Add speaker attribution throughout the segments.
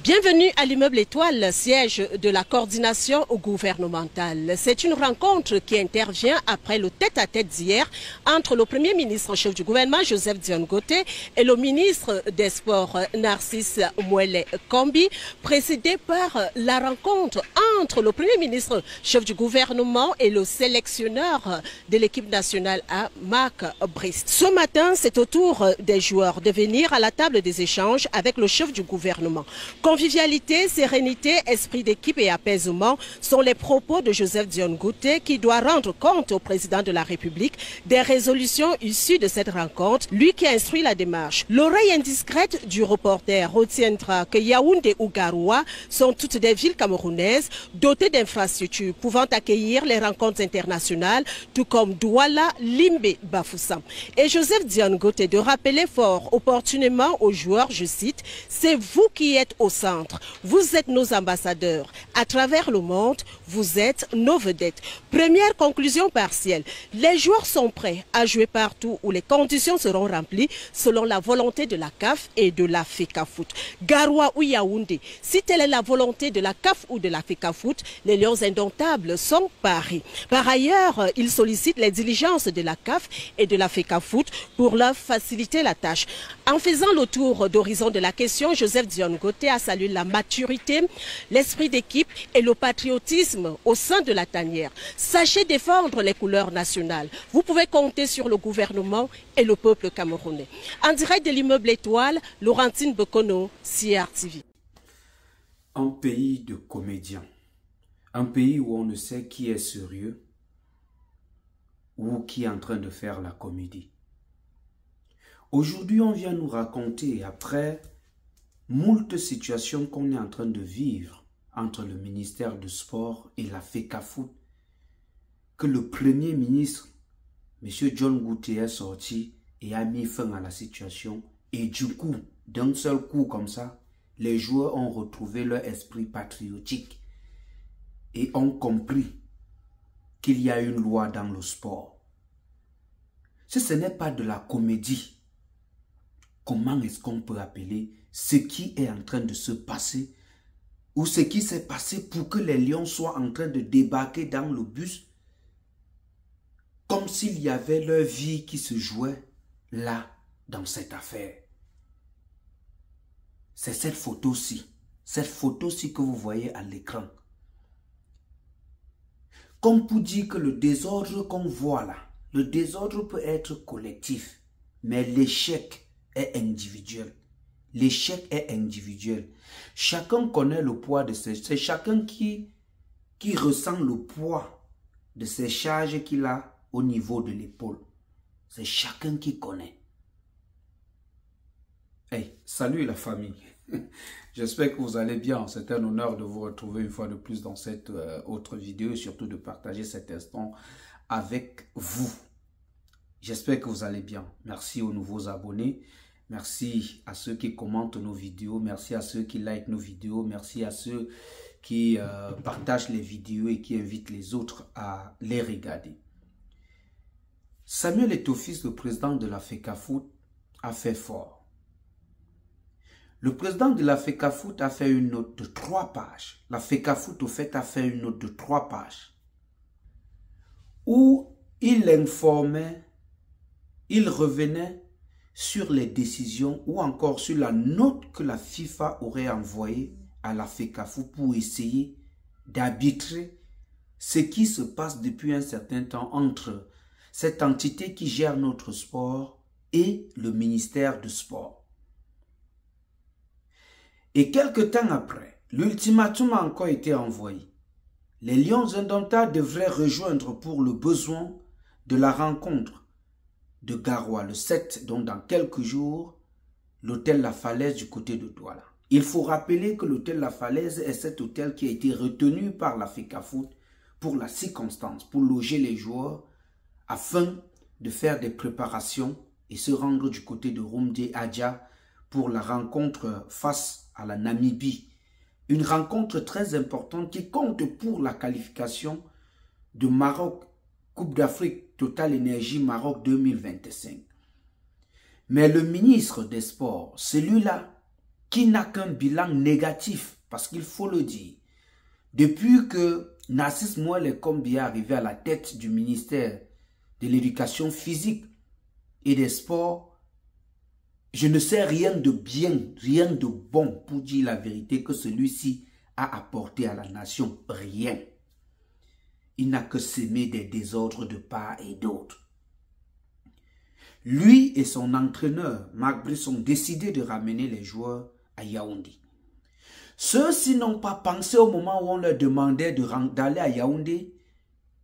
Speaker 1: Bienvenue à l'immeuble Étoile, siège de la coordination gouvernementale. C'est une rencontre qui intervient après le tête-à-tête d'hier entre le Premier ministre en chef du gouvernement, Joseph Dione Ngoteh, et le ministre des Sports, Narcisse Mouelé Kombi, précédé par la rencontre entre le Premier ministre chef du gouvernement et le sélectionneur de l'équipe nationale à Marc Brice. Ce matin, c'est au tour des joueurs de venir à la table des échanges avec le chef du gouvernement. Convivialité, sérénité, esprit d'équipe et apaisement sont les propos de Joseph Dione Ngoteh qui doit rendre compte au président de la République des résolutions issues de cette rencontre, lui qui instruit la démarche. L'oreille indiscrète du reporter retiendra que Yaoundé ou Garoua sont toutes des villes camerounaises dotées d'infrastructures pouvant accueillir les rencontres internationales, tout comme Douala, Limbe, Bafoussam. Et Joseph Dione Ngoteh de rappeler fort opportunément aux joueurs, je cite, « C'est vous qui êtes au centre. Vous êtes nos ambassadeurs. À travers le monde, vous êtes nos vedettes. » Première conclusion partielle. Les joueurs sont prêts à jouer partout où les conditions seront remplies selon la volonté de la CAF et de la FECAFOOT. Garoua ou Yaoundé, si telle est la volonté de la CAF ou de la FECAFOOT, les Lions indomptables sont parés. Par ailleurs, ils sollicitent les diligences de la CAF et de la FECAFOOT pour leur faciliter la tâche. En faisant le tour d'horizon de la question, Joseph Dione Ngoteh a salué la maturité, l'esprit d'équipe et le patriotisme au sein de la tanière. Sachez défendre les couleurs nationales. Vous pouvez compter sur le gouvernement et le peuple camerounais. En direct de l'immeuble Étoile, Laurentine Bekono, CRTV.
Speaker 2: Un pays de comédiens. Un pays où on ne sait qui est sérieux ou qui est en train de faire la comédie. Aujourd'hui, on vient nous raconter, après moult situations qu'on est en train de vivre entre le ministère du Sport et la FECAFOOT, que le Premier ministre, M. Dione Ngoteh, est sorti et a mis fin à la situation. Et du coup, d'un seul coup comme ça, les joueurs ont retrouvé leur esprit patriotique et ont compris qu'il y a une loi dans le sport. Si ce n'est pas de la comédie, comment est-ce qu'on peut appeler ce qui est en train de se passer ou ce qui s'est passé pour que les Lions soient en train de débarquer dans le bus comme s'il y avait leur vie qui se jouait là dans cette affaire? C'est cette photo-ci que vous voyez à l'écran. Comme pour dire que le désordre qu'on voit là, le désordre peut être collectif, mais l'échec est individuel. L'échec est individuel. Chacun connaît le poids de ses... C'est chacun qui ressent le poids de ses charges qu'il a au niveau de l'épaule. C'est chacun qui connaît. Hey, salut la famille. J'espère que vous allez bien. C'est un honneur de vous retrouver une fois de plus dans cette autre vidéo et surtout de partager cet instant avec vous. J'espère que vous allez bien. Merci aux nouveaux abonnés. Merci à ceux qui commentent nos vidéos. Merci à ceux qui likent nos vidéos. Merci à ceux qui partagent les vidéos et qui invitent les autres à les regarder. Samuel Eto'o-Fils, le président de la FECAFOOT, a fait fort. Le président de la FECAFOOT a fait une note de 3 pages. La FECAFOOT, au fait, a fait une note de 3 pages où il informait, il revenait sur les décisions ou encore sur la note que la FIFA aurait envoyée à la FECAFOOT pour essayer d'arbitrer ce qui se passe depuis un certain temps entre cette entité qui gère notre sport et le ministère du Sport. Et quelque temps après, l'ultimatum a encore été envoyé. Les Lions indomptables devraient rejoindre pour le besoin de la rencontre de Garoua le 7, donc dans quelques jours, l'hôtel La Falaise du côté de Douala. Il faut rappeler que l'hôtel La Falaise est cet hôtel qui a été retenu par la FECAFOOT pour la circonstance, pour loger les joueurs afin de faire des préparations et se rendre du côté de Rumdi Adja pour la rencontre face à la Namibie. Une rencontre très importante qui compte pour la qualification de Maroc, Coupe d'Afrique Total Énergie Maroc 2025. Mais le ministre des Sports, celui-là, qui n'a qu'un bilan négatif, parce qu'il faut le dire. Depuis que Narcisse Mouelle Kombi est arrivé à la tête du ministère de l'Éducation physique et des sports, je ne sais rien de bien, rien de bon, pour dire la vérité, que celui-ci a apporté à la nation. Rien. Il n'a que sémé des désordres de part et d'autre. Lui et son entraîneur, Marc Brice, ont décidé de ramener les joueurs à Yaoundé. Ceux-ci n'ont pas pensé au moment où on leur demandait d'aller à Yaoundé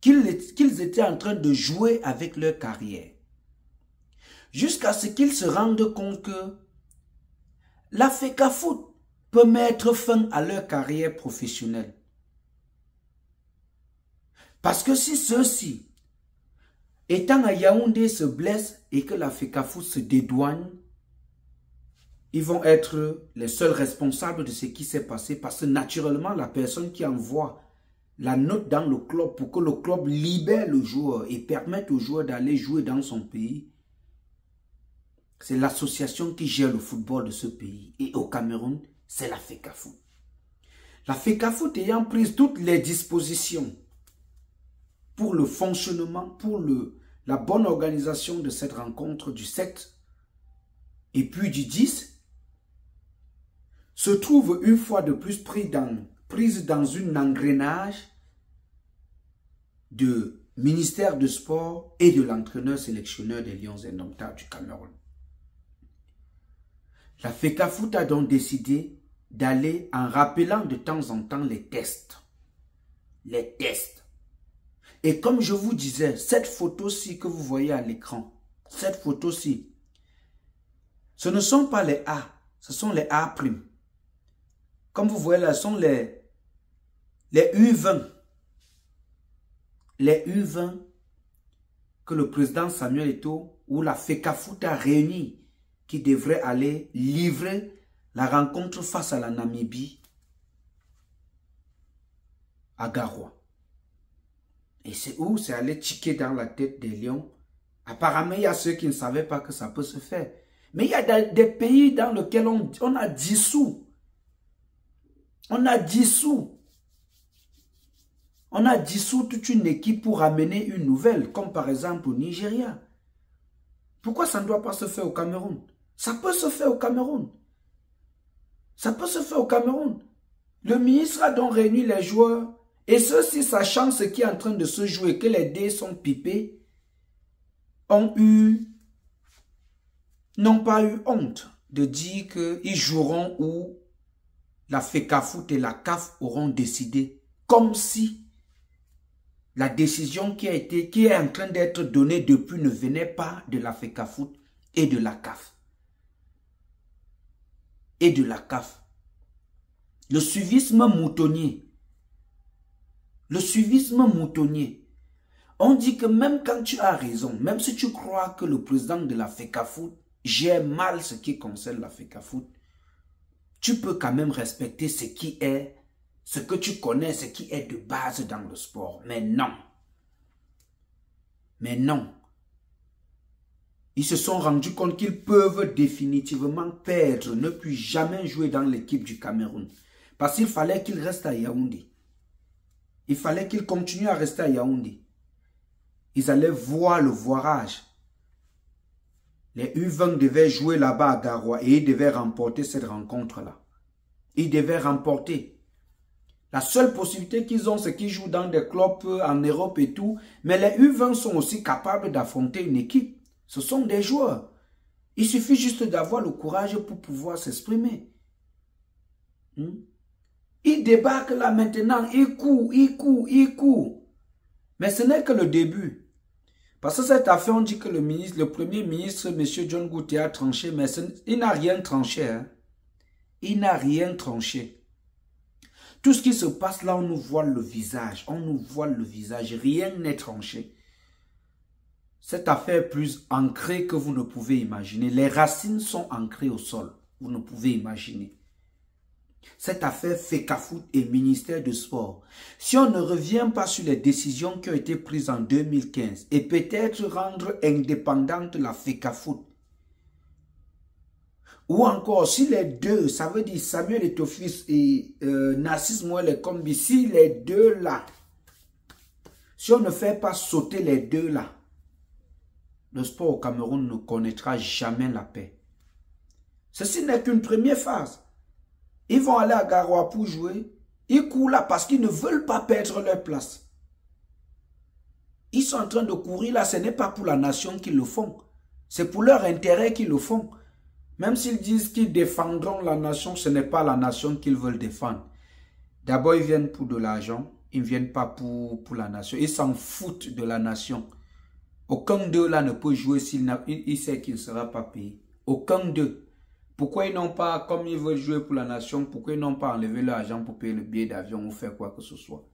Speaker 2: qu'ils étaient en train de jouer avec leur carrière. Jusqu'à ce qu'ils se rendent compte que la FECAFOOT peut mettre fin à leur carrière professionnelle. Parce que si ceux-ci, étant à Yaoundé, se blessent et que la FECAFOOT se dédouane, ils vont être les seuls responsables de ce qui s'est passé, parce que naturellement, la personne qui envoie la note dans le club pour que le club libère le joueur et permette au joueur d'aller jouer dans son pays, c'est l'association qui gère le football de ce pays. Et au Cameroun, c'est la FECAFOOT. La FECAFOOT ayant pris toutes les dispositions pour le fonctionnement, pour la bonne organisation de cette rencontre du 7 et puis du 10, se trouve une fois de plus prise dans un engrenage de ministère de sport et de l'entraîneur sélectionneur des Lions Indomptables du Cameroun. La FECAFOOT a donc décidé d'aller en rappelant de temps en temps les tests. Les tests. Et comme je vous disais, cette photo-ci que vous voyez à l'écran, cette photo-ci, ce ne sont pas les A, ce sont les A'. Comme vous voyez là, ce sont les U20. Les U20 que le président Samuel Eto'o ou la FECAFOOT a réuni, qui devrait aller livrer la rencontre face à la Namibie à Garoua. Et c'est où c'est allé tiquer dans la tête des lions. Apparemment, il y a ceux qui ne savaient pas que ça peut se faire. Mais il y a des pays dans lesquels on a dissous. On a dissous toute une équipe pour amener une nouvelle, comme par exemple au Nigeria. Pourquoi ça ne doit pas se faire au Cameroun? Ça peut se faire au Cameroun. Ça peut se faire au Cameroun. Le ministre a donc réuni les joueurs et ceux-ci, sachant ce qui est en train de se jouer, que les dés sont pipés, n'ont pas eu honte de dire qu'ils joueront où la FECAFOOT et la CAF auront décidé, comme si la décision qui est en train d'être donnée depuis ne venait pas de la FECAFOOT et de la CAF. Le suivisme moutonnier. On dit que même quand tu as raison, même si tu crois que le président de la FECAFOOT gère mal ce qui concerne la FECAFOOT, tu peux quand même respecter ce que tu connais, ce qui est de base dans le sport. Mais non. Ils se sont rendus compte qu'ils peuvent définitivement perdre, ne plus jamais jouer dans l'équipe du Cameroun. Parce qu'il fallait qu'ils restent à Yaoundé. Il fallait qu'ils continuent à rester à Yaoundé. Ils allaient voir le voirage. Les U20 devaient jouer là-bas à Garoua et ils devaient remporter cette rencontre-là. Ils devaient remporter. La seule possibilité qu'ils ont, c'est qu'ils jouent dans des clubs en Europe et tout. Mais les U20 sont aussi capables d'affronter une équipe. Ce sont des joueurs. Il suffit juste d'avoir le courage pour pouvoir s'exprimer. Ils débarquent là maintenant, ils courent. Mais ce n'est que le début. Parce que cette affaire, on dit que le premier ministre, M. John Gouté, a tranché, mais il n'a rien tranché. Hein. Il n'a rien tranché. Tout ce qui se passe là, on nous voit le visage. Rien n'est tranché. Cette affaire est plus ancrée que vous ne pouvez imaginer. Les racines sont ancrées au sol. Vous ne pouvez imaginer. Cette affaire FECAFOOT et ministère de Sport. Si on ne revient pas sur les décisions qui ont été prises en 2015 et peut-être rendre indépendante la FECAFOOT, Ou encore, si les deux, ça veut dire Samuel Eto'o-Fils et Narcisse Moelle Kombi, si les deux là, si on ne fait pas sauter les deux là, le sport au Cameroun ne connaîtra jamais la paix. Ceci n'est qu'une première phase. Ils vont aller à Garoua pour jouer. Ils courent là parce qu'ils ne veulent pas perdre leur place. Ils sont en train de courir là, ce n'est pas pour la nation qu'ils le font. C'est pour leur intérêt qu'ils le font. Même s'ils disent qu'ils défendront la nation, ce n'est pas la nation qu'ils veulent défendre. D'abord, ils viennent pour de l'argent. Ils ne viennent pas pour la nation. Ils s'en foutent de la nation. Aucun d'eux là ne peut jouer s'il sait qu'il ne sera pas payé. Aucun d'eux. Pourquoi ils n'ont pas, comme ils veulent jouer pour la nation, pourquoi ils n'ont pas enlevé l'argent pour payer le billet d'avion ou faire quoi que ce soit?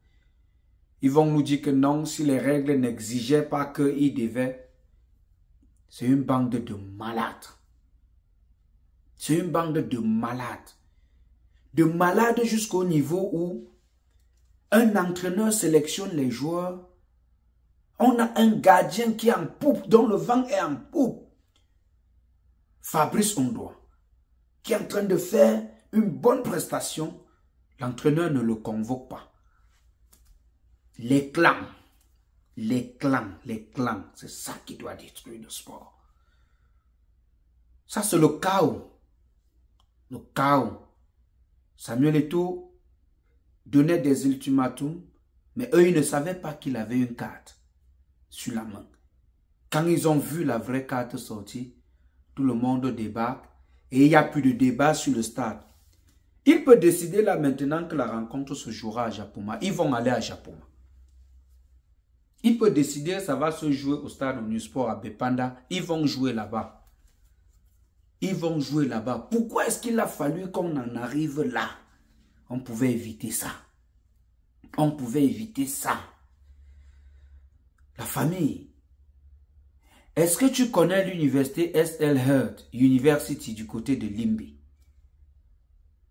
Speaker 2: Ils vont nous dire que non, si les règles n'exigeaient pas qu'ils devaient. C'est une bande de malades. C'est une bande de malades. De malades jusqu'au niveau où un entraîneur sélectionne les joueurs. On a un gardien qui est en poupe, dont le vent est en poupe. Fabrice Ondoa, qui est en train de faire une bonne prestation. L'entraîneur ne le convoque pas. Les clans, c'est ça qui doit détruire le sport. Ça, c'est le chaos. Le chaos. Samuel Eto'o donnait des ultimatums, mais eux, ils ne savaient pas qu'il avait une carte sur la main. Quand ils ont vu la vraie carte sortir, tout le monde débarque et il n'y a plus de débat sur le stade. Il peut décider là maintenant que la rencontre se jouera à Japoma. Ils vont aller à Japoma. Il peut décider que ça va se jouer au stade Omnisport à Bepanda. Ils vont jouer là-bas. Ils vont jouer là-bas. Pourquoi est-ce qu'il a fallu qu'on en arrive là? On pouvait éviter ça. On pouvait éviter ça. La famille. Est-ce que tu connais l'université S.L. Heard University du côté de Limbe?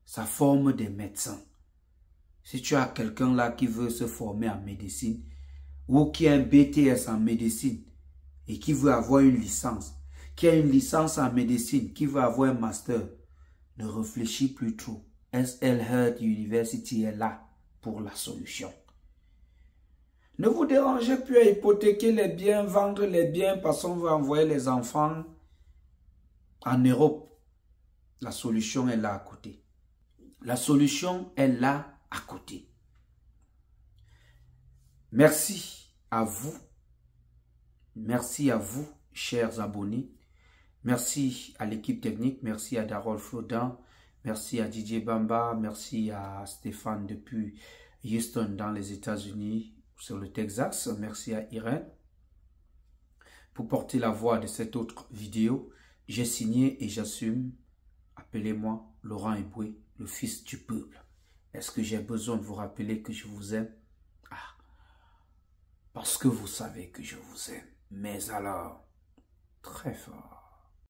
Speaker 2: Ça forme des médecins. Si tu as quelqu'un là qui veut se former en médecine ou qui a un BTS en médecine et qui veut avoir une licence, qui a une licence en médecine, qui veut avoir un master, ne réfléchis plus trop. S.L. Heard University est là pour la solution. Ne vous dérangez plus à hypothéquer les biens, vendre les biens parce qu'on va envoyer les enfants en Europe. La solution est là à côté. La solution est là à côté. Merci à vous. Merci à vous, chers abonnés. Merci à l'équipe technique. Merci à Darol Flodan. Merci à Didier Bamba. Merci à Stéphane depuis Houston dans les États-Unis, sur le Texas. Merci à Irène. Pour porter la voix de cette autre vidéo, j'ai signé et j'assume. Appelez-moi Laurent Eboué, le fils du peuple. Est-ce que j'ai besoin de vous rappeler que je vous aime? Ah, parce que vous savez que je vous aime. Mais alors, très fort.